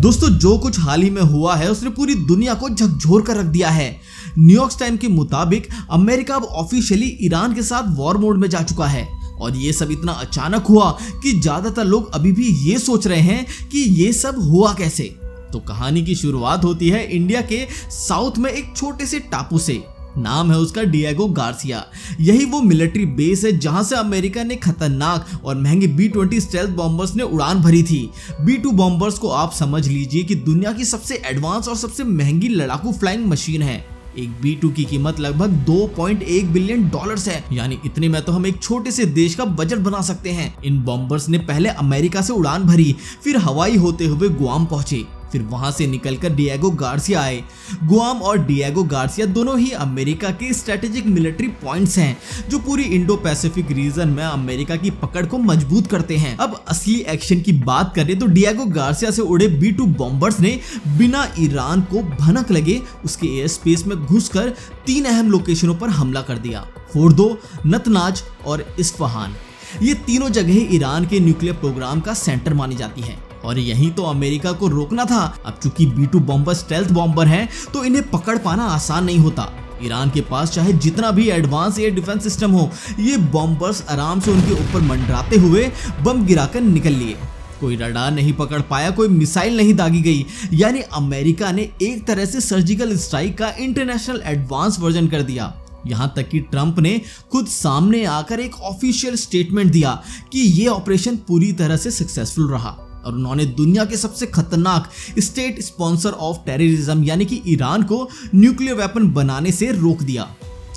दोस्तों जो कुछ हाल ही में हुआ है उसने पूरी दुनिया को झकझोर कर रख दिया है। न्यूयॉर्क टाइम के मुताबिक अमेरिका अब ऑफिशियली ईरान के साथ वॉर मोड में जा चुका है और ये सब इतना अचानक हुआ कि ज्यादातर लोग अभी भी ये सोच रहे हैं कि ये सब हुआ कैसे। तो कहानी की शुरुआत होती है इंडिया के साउथ में एक छोटे से टापू से। नाम है उसका डिएगो गार्सिया। यही वो मिलिट्री बेस है जहां से अमेरिका ने खतरनाक और महंगे B-20 स्टेल्थ बॉम्बर्स ने उड़ान भरी थी। B-2 बॉम्बर्स को आप समझ लीजिए कि दुनिया की सबसे एडवांस और सबसे महंगी लड़ाकू फ्लाइंग मशीन है। एक B-2 की कीमत लगभग $2.1 बिलियन है, यानी इतने में तो हम एक छोटे से देश का बजट बना सकते हैं। इन बॉम्बर्स ने पहले अमेरिका से उड़ान भरी, फिर हवाई होते हुए गुआम पहुंचे, फिर वहां से निकलकर डिएगो गार्सिया आए। गुआम और डिएगो गार्सिया दोनों ही अमेरिका के स्ट्रेटेजिक मिलिट्री पॉइंट्स हैं जो पूरी इंडो पैसिफिक रीजन में अमेरिका की पकड़ को मजबूत करते हैं। अब असली एक्शन की बात करें तो डिएगो गार्सिया से उड़े B-2 बॉम्बर्स ने बिना ईरान को भनक लगे उसके एयर स्पेस में घुसकर 3 अहम लोकेशनों पर हमला कर दिया। फोर्दो, नतनाज और इस्फहान। ये तीनों जगह ईरान के न्यूक्लियर प्रोग्राम का सेंटर मानी जाती है और यही तो अमेरिका को रोकना था। अब चूंकि B-2 बॉम्बर स्टेल्थ बॉम्बर हैं तो इन्हें पकड़ पाना आसान नहीं होता। ईरान के पास चाहे जितना भी एडवांस एयर डिफेंस सिस्टम हो, ये बॉम्बर्स आराम से उनके ऊपर मंडराते हुए बम गिराकर निकल लिए। कोई रडार नहीं पकड़ पाया, कोई मिसाइल नहीं दागी गई, यानी अमेरिका ने एक तरह से सर्जिकल स्ट्राइक का इंटरनेशनल एडवांस वर्जन कर दिया। यहां तक कि ट्रंप ने खुद सामने आकर एक ऑफिशियल स्टेटमेंट दिया कि ये ऑपरेशन पूरी तरह से सक्सेसफुल रहा और उन्होंने दुनिया के सबसे खतरनाक स्टेट स्पॉन्सर ऑफ टेररिज्म यानी कि ईरान को न्यूक्लियर वेपन बनाने से रोक दिया।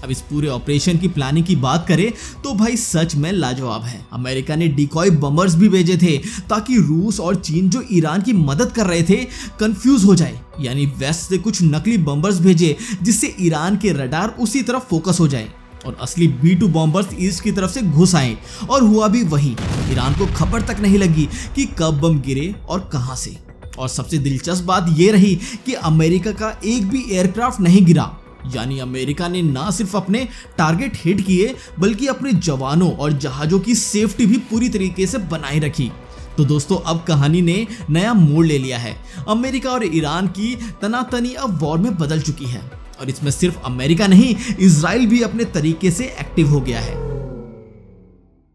अब इस पूरे ऑपरेशन की प्लानिंग की बात करें तो भाई सच में लाजवाब है। अमेरिका ने डिकॉय बमर्स भी भेजे थे ताकि रूस और चीन जो ईरान की मदद कर रहे थे कंफ्यूज हो जाए, यानी वेस्ट से कुछ नकली बमर्स भेजे जिससे ईरान के रडार उसी तरफ फोकस हो जाए और असली B-2 बॉम्बर्स ईस्ट की तरफ से घुस आए। और हुआ भी वही। ईरान को खबर तक नहीं लगी कि कब बम गिरे और कहां से। और सबसे दिलचस्प बात यह रही कि अमेरिका का एक भी एयरक्राफ्ट नहीं गिरा, यानी अमेरिका ने ना सिर्फ अपने टारगेट हिट किए बल्कि अपने जवानों और जहाजों की सेफ्टी भी पूरी तरीके से बनाए रखी। तो दोस्तों अब कहानी ने नया मोड़ ले लिया है। अमेरिका और ईरान की तनातनी अब वॉर में बदल चुकी है और इसमें सिर्फ अमेरिका नहीं, इजराइल भी अपने तरीके से एक्टिव हो गया है।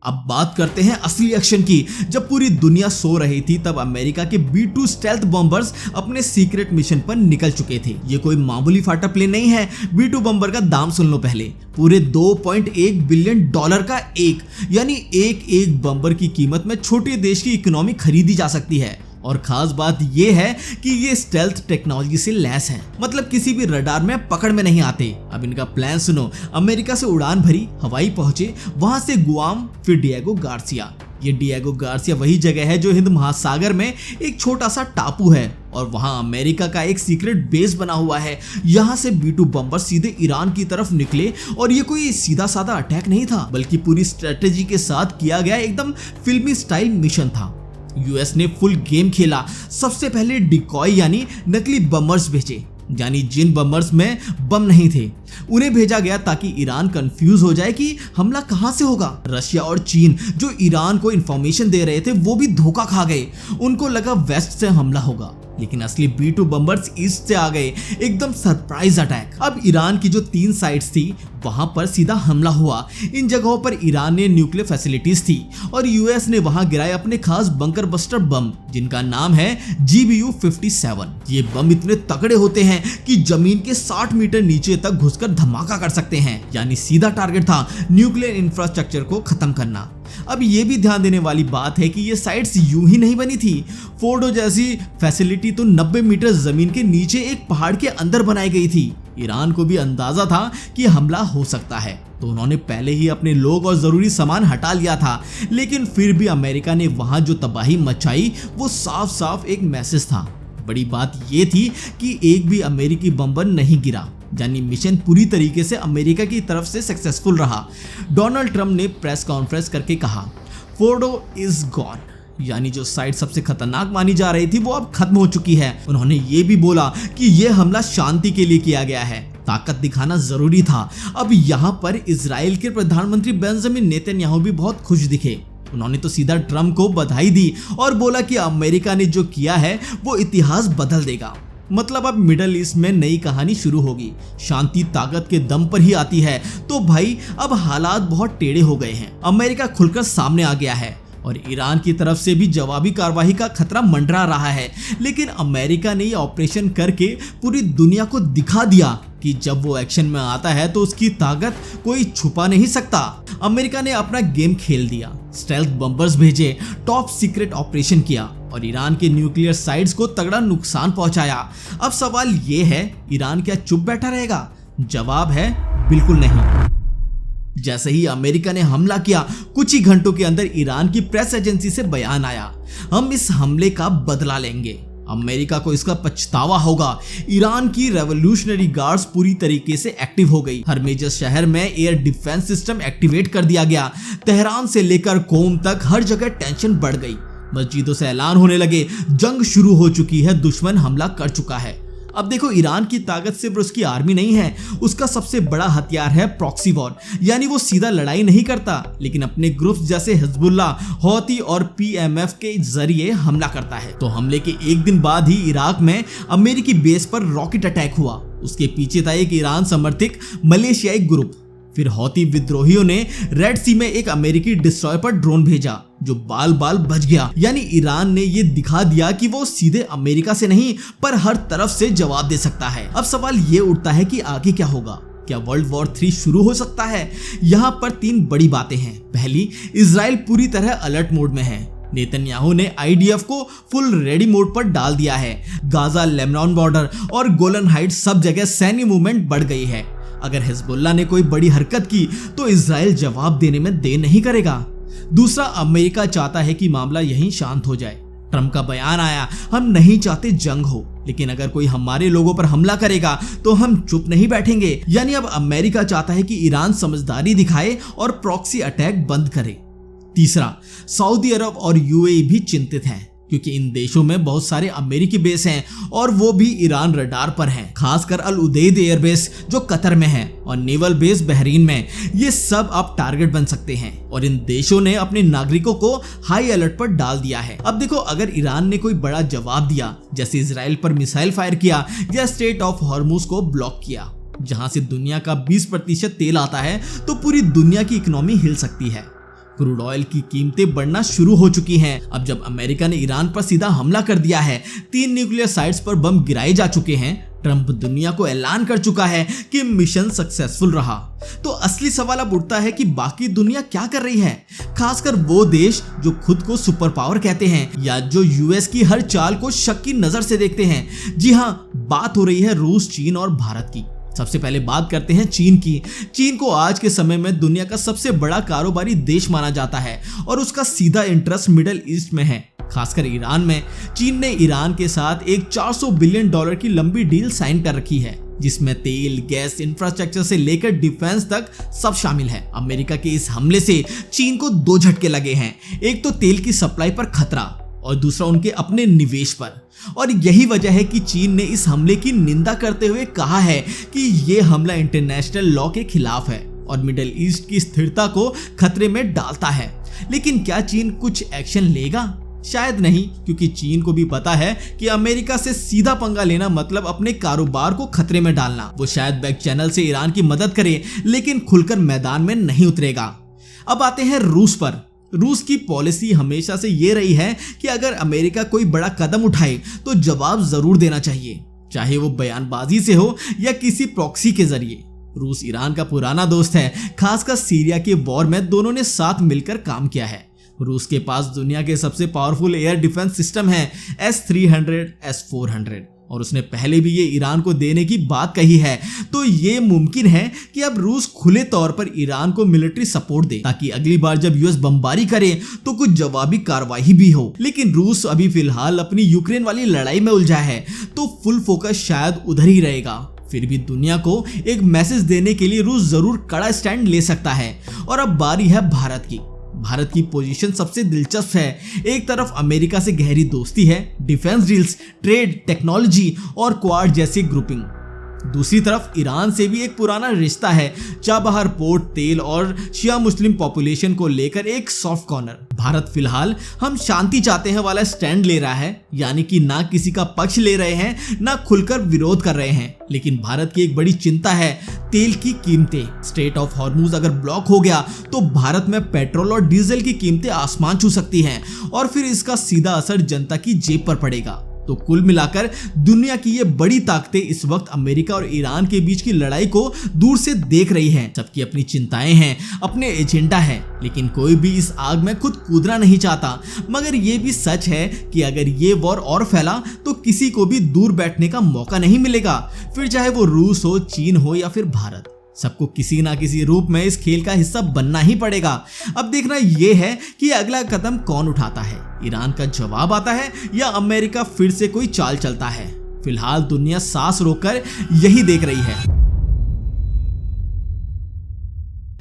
अब बात करते हैं असली एक्शन की। जब पूरी दुनिया सो रही थी तब अमेरिका के B-2 स्टेल्थ बॉम्बर्स अपने सीक्रेट मिशन पर निकल चुके थे। ये कोई मामूली फाइटर प्लेन नहीं है। B-2 बॉम्बर का दाम सुन लो पहले, पूरे $2.1 बिलियन का एक, यानी एक बॉम्बर की कीमत में छोटे देश की इकोनॉमी खरीदी जा सकती है। और खास बात यह है कि ये स्टेल्थ टेक्नोलॉजी से लैस हैं, मतलब किसी भी रडार में पकड़ में नहीं आते। अब इनका प्लान सुनो। अमेरिका से उड़ान भरी, हवाई पहुंचे, वहां से गुआम, फिर डिएगो गार्सिया। ये डिएगो गार्सिया वही जगह है जो हिंद महासागर में एक छोटा सा टापू है और वहां अमेरिका का एक सीक्रेट बेस बना हुआ है। यहाँ से B-2 बम्बर सीधे ईरान की तरफ निकले और ये कोई सीधा साधा अटैक नहीं था बल्कि पूरी स्ट्रेटेजी के साथ किया गया एकदम फिल्मी स्टाइल मिशन था। यूएस ने फुल गेम खेला। सबसे पहले डिकॉय यानी नकली बमर्स भेजे, यानी जिन बमर्स में बम नहीं थे उन्हें भेजा गया ताकि ईरान कंफ्यूज हो जाए कि हमला कहां से होगा। रशिया और चीन जो ईरान को इंफॉर्मेशन दे रहे थे वो भी धोखा खा गए। उनको लगा वेस्ट से हमला होगा, लेकिन असली B-2 बम्बर्स ईस्ट से आ गए, एकदम सरप्राइज अटैक। अब ईरान की जो 3 साइट्स थी वहां पर सीधा हमला हुआ। इन जगहों पर ईरान ने न्यूक्लियर फैसिलिटीज थी और यूएस ने वहां गिराए अपने खास बंकर बस्टर बम जिनका नाम है GBU-57। ये बम इतने तगड़े होते हैं कि जमीन के 60 मीटर नीचे तक घुसकर धमाका कर सकते हैं, यानी सीधा टारगेट था न्यूक्लियर इंफ्रास्ट्रक्चर को खत्म करना। अब ये भी ध्यान देने वाली बात है कि ये साइट्स यूं ही नहीं बनी थी। फोर्डो जैसी फैसिलिटी तो 90 मीटर जमीन के नीचे एक पहाड़ के अंदर बनाई गई थी। ईरान को भी अंदाजा था कि हमला हो सकता है, तो उन्होंने पहले ही अपने लोग और जरूरी सामान हटा लिया था। लेकिन फिर भी अमेरिका ने वहां जो तबाही मचाई वो साफ साफ एक मैसेज था। बड़ी बात ये थी कि एक भी अमेरिकी बम्बर नहीं गिरा, यानी मिशन पूरी तरीके से अमेरिका की तरफ से सक्सेसफुल रहा। डोनाल्ड ट्रंप ने प्रेस कॉन्फ्रेंस करके कहा, फोर्डो इज गॉन, यानी जो साइट सबसे खतरनाक मानी जा रही थी वो अब खत्म हो चुकी है। उन्होंने ये भी बोला कि यह हमला शांति के लिए किया गया है, ताकत दिखाना जरूरी था। अब यहाँ पर इजराइल के प्रधानमंत्री बेंजामिन नेतन्याहू भी बहुत खुश दिखे। उन्होंने तो सीधा ट्रम्प को बधाई दी और बोला कि अमेरिका ने जो किया है वो इतिहास बदल देगा। मतलब अब मिडल ईस्ट में नई कहानी शुरू होगी। शांति ताकत के दम पर ही आती है। तो भाई अब हालात बहुत टेढ़े हो गए हैं। अमेरिका खुलकर सामने आ गया है और ईरान की तरफ से भी जवाबी कार्रवाई का खतरा मंडरा रहा है। लेकिन अमेरिका ने ये ऑपरेशन करके पूरी दुनिया को दिखा दिया कि जब वो एक्शन में आता है तो उसकी ताकत कोई छुपा नहीं सकता। अमेरिका ने अपना गेम खेल दिया, स्टेल्थ बम्बर्स भेजे, टॉप सीक्रेट ऑपरेशन किया और ईरान के न्यूक्लियर साइट्स को तगड़ा नुकसान पहुंचाया। अब सवाल ये है, ईरान क्या चुप बैठा रहेगा? जवाब है बिल्कुल नहीं। जैसे ही अमेरिका ने हमला किया, कुछ ही घंटों के अंदर ईरान की प्रेस एजेंसी से बयान आया, हम इस हमले का बदला लेंगे, अमेरिका को इसका पछतावा होगा। ईरान की रेवोल्यूशनरी गार्ड्स पूरी तरीके से एक्टिव हो गई। हर मेजर शहर में एयर डिफेंस सिस्टम एक्टिवेट कर दिया गया। तेहरान से लेकर कोम तक हर जगह टेंशन बढ़ गई। मस्जिदों से ऐलान होने लगे, जंग शुरू हो चुकी है, दुश्मन हमला कर चुका है। अब देखो, ईरान की ताकत सिर्फ उसकी आर्मी नहीं है, उसका सबसे बड़ा हथियार है प्रॉक्सी वॉर। यानी वो सीधा लड़ाई नहीं करता, लेकिन अपने ग्रुप्स जैसे हिजबुल्लाह, हौती और पीएमएफ के जरिए हमला करता है। तो हमले के एक दिन बाद ही इराक में अमेरिकी बेस पर रॉकेट अटैक हुआ। उसके पीछे था एक ईरान समर्थित मलेशियाई ग्रुप। फिर हौती विद्रोहियों ने रेड सी में एक अमेरिकी डिस्ट्रॉयर पर ड्रोन भेजा जो बाल बाल बच गया। यानी ईरान ने ये दिखा दिया कि वो सीधे अमेरिका से नहीं पर हर तरफ से जवाब दे सकता है। अब सवाल ये उठता है कि आगे क्या होगा? क्या वर्ल्ड वॉर 3 शुरू हो सकता है? यहाँ पर 3 बड़ी बातें हैं। पहली, इजराइल पूरी तरह अलर्ट मोड में है। नेतन्याहू ने आईडीएफ को फुल रेडी मोड पर डाल दिया है। गाजा, लेबनान बॉर्डर और गोलन हाइट्स सब जगह सैन्य मूवमेंट बढ़ गई है। अगर हिजबुल्लाह ने कोई बड़ी हरकत की तो इजराइल जवाब देने में देर नहीं करेगा। दूसरा, अमेरिका चाहता है कि मामला यहीं शांत हो जाए। ट्रम्प का बयान आया, हम नहीं चाहते जंग हो, लेकिन अगर कोई हमारे लोगों पर हमला करेगा तो हम चुप नहीं बैठेंगे। यानी अब अमेरिका चाहता है कि ईरान समझदारी दिखाए और प्रॉक्सी अटैक बंद करे। तीसरा, सऊदी अरब और यूएई भी चिंतित हैं, क्योंकि इन देशों में बहुत सारे अमेरिकी बेस हैं और वो भी ईरान रडार पर हैं। खासकर अल उदैद एयरबेस जो कतर में है और नेवल बेस बहरीन में, ये सब अब टारगेट बन सकते हैं और इन देशों ने अपने नागरिकों को हाई अलर्ट पर डाल दिया है। अब देखो, अगर ईरान ने कोई बड़ा जवाब दिया, जैसे इजराइल पर मिसाइल फायर किया या स्ट्रेट ऑफ हॉर्मुज को ब्लॉक किया, जहां से दुनिया का 20% तेल आता है, तो पूरी दुनिया की इकोनॉमी हिल सकती है। क्रूड ऑयल की कीमतें बढ़ना शुरू हो चुकी हैं। अब जब अमेरिका ने ईरान पर सीधा हमला कर दिया है, 3 न्यूक्लियर साइट्स पर बम गिराए जा चुके हैं, ट्रंप दुनिया को ऐलान कर चुका है कि मिशन सक्सेसफुल रहा। तो असली सवाल अब उठता है कि बाकी दुनिया क्या कर रही है, खासकर वो देश जो खुद को सुपर पावर कहते हैं या जो यूएस की हर चाल को शक की नजर से देखते हैं। जी हाँ, बात हो रही है रूस, चीन और भारत की। सबसे पहले बात करते हैं चीन की। चीन को आज के समय में दुनिया का सबसे बड़ा कारोबारी देश माना जाता है और उसका सीधा इंटरेस्ट मिडिल ईस्ट में है, खासकर ईरान में। चीन ने ईरान के साथ एक $400 बिलियन की लंबी डील साइन कर रखी है, जिसमें तेल, गैस, इंफ्रास्ट्रक्चर से लेकर डिफेंस तक सब शामिल है। अमेरिका के इस हमले से चीन को 2 झटके लगे हैं। एक तो तेल की सप्लाई पर खतरा और दूसरा उनके अपने निवेश पर। और यही वजह है कि चीन ने इस हमले की निंदा करते हुए कहा है कि यह हमला इंटरनेशनल लॉ के खिलाफ है और मिडिल ईस्ट की स्थिरता को खतरे में डालता है। लेकिन क्या चीन कुछ एक्शन लेगा? शायद नहीं, क्योंकि चीन को भी पता है कि अमेरिका से सीधा पंगा लेना मतलब अपने कारोबार को खतरे में डालना। वो शायद बैक चैनल से ईरान की मदद करे, लेकिन खुलकर मैदान में नहीं उतरेगा। अब आते हैं रूस पर। रूस की पॉलिसी हमेशा से ये रही है कि अगर अमेरिका कोई बड़ा कदम उठाए तो जवाब जरूर देना चाहिए, चाहे वो बयानबाजी से हो या किसी प्रॉक्सी के जरिए। रूस ईरान का पुराना दोस्त है, खासकर सीरिया के वॉर में दोनों ने साथ मिलकर काम किया है। रूस के पास दुनिया के सबसे पावरफुल एयर डिफेंस सिस्टम है S-300, S-400 और उसने पहले भी ये ईरान को देने की बात कही है। तो ये मुमकिन है कि अब रूस खुले तौर पर ईरान को मिलिट्री सपोर्ट दे, ताकि अगली बार जब यूएस बमबारी करे तो कुछ जवाबी कार्रवाई भी हो। लेकिन रूस अभी फिलहाल अपनी यूक्रेन वाली लड़ाई में उलझा है, तो फुल फोकस शायद उधर ही रहेगा। फिर भी दुनिया को एक मैसेज देने के लिए रूस जरूर कड़ा स्टैंड ले सकता है। और अब बारी है भारत की। भारत की पोजीशन सबसे दिलचस्प है। एक तरफ अमेरिका से गहरी दोस्ती है, डिफेंस डील्स, ट्रेड, टेक्नोलॉजी और क्वाड जैसी ग्रुपिंग। दूसरी तरफ ईरान से भी एक पुराना रिश्ता है। चाबहार पोर्ट, तेल और शिया मुस्लिम पॉपुलेशन को लेकर एक सॉफ्ट कॉर्नर। भारत फिलहाल हम शांति चाहते हैं वाला स्टैंड ले रहा है, यानी कि ना किसी का पक्ष ले रहे हैं ना खुलकर विरोध कर रहे हैं। लेकिन भारत की एक बड़ी चिंता है तेल की कीमतें। स्ट्रेट ऑफ हॉर्मुज अगर ब्लॉक हो गया तो भारत में पेट्रोल और डीजल की कीमतें आसमान छू सकती हैं और फिर इसका सीधा असर जनता की जेब पर पड़ेगा। तो कुल मिलाकर दुनिया की ये बड़ी ताकतें इस वक्त अमेरिका और ईरान के बीच की लड़ाई को दूर से देख रही हैं। सबकी अपनी चिंताएं हैं, अपने एजेंडा है, लेकिन कोई भी इस आग में खुद कूदना नहीं चाहता। मगर ये भी सच है कि अगर ये वॉर और फैला तो किसी को भी दूर बैठने का मौका नहीं मिलेगा, फिर चाहे वो रूस हो, चीन हो या फिर भारत। सबको किसी ना किसी रूप में इस खेल का हिस्सा बनना ही पड़ेगा। अब देखना यह है कि अगला कदम कौन उठाता है, ईरान का जवाब आता है या अमेरिका फिर से कोई चाल चलता है। फिलहाल दुनिया सांस रोककर यही देख रही है।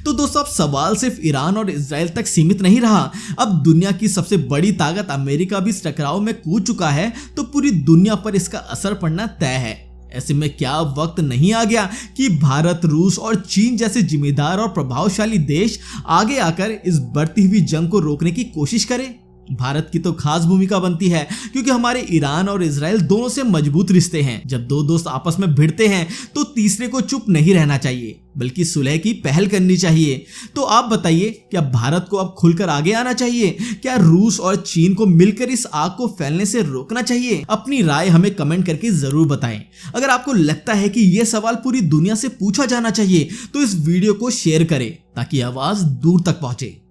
तो दोस्तों, अब सवाल सिर्फ ईरान और इजराइल तक सीमित नहीं रहा। अब दुनिया की सबसे बड़ी ताकत अमेरिका भी इस टकराव में कूद चुका है, तो पूरी दुनिया पर इसका असर पड़ना तय है। ऐसे में क्या वक्त नहीं आ गया कि भारत, रूस और चीन जैसे जिम्मेदार और प्रभावशाली देश आगे आकर इस बढ़ती हुई जंग को रोकने की कोशिश करें? भारत की तो खास भूमिका बनती है, क्योंकि हमारे ईरान और इजराइल दोनों से मजबूत रिश्ते हैं। जब दो दोस्त आपस में भिड़ते हैं तो तीसरे को चुप नहीं रहना चाहिए, बल्कि सुलह की पहल करनी चाहिए। तो आप बताइए, क्या भारत को अब खुलकर आगे आना चाहिए? क्या रूस और चीन को मिलकर इस आग को फैलने से रोकना चाहिए? अपनी राय हमें कमेंट करके जरूर बताएं। अगर आपको लगता है कि यह सवाल पूरी दुनिया से पूछा जाना चाहिए तो इस वीडियो को शेयर करें ताकि आवाज दूर तक पहुंचे।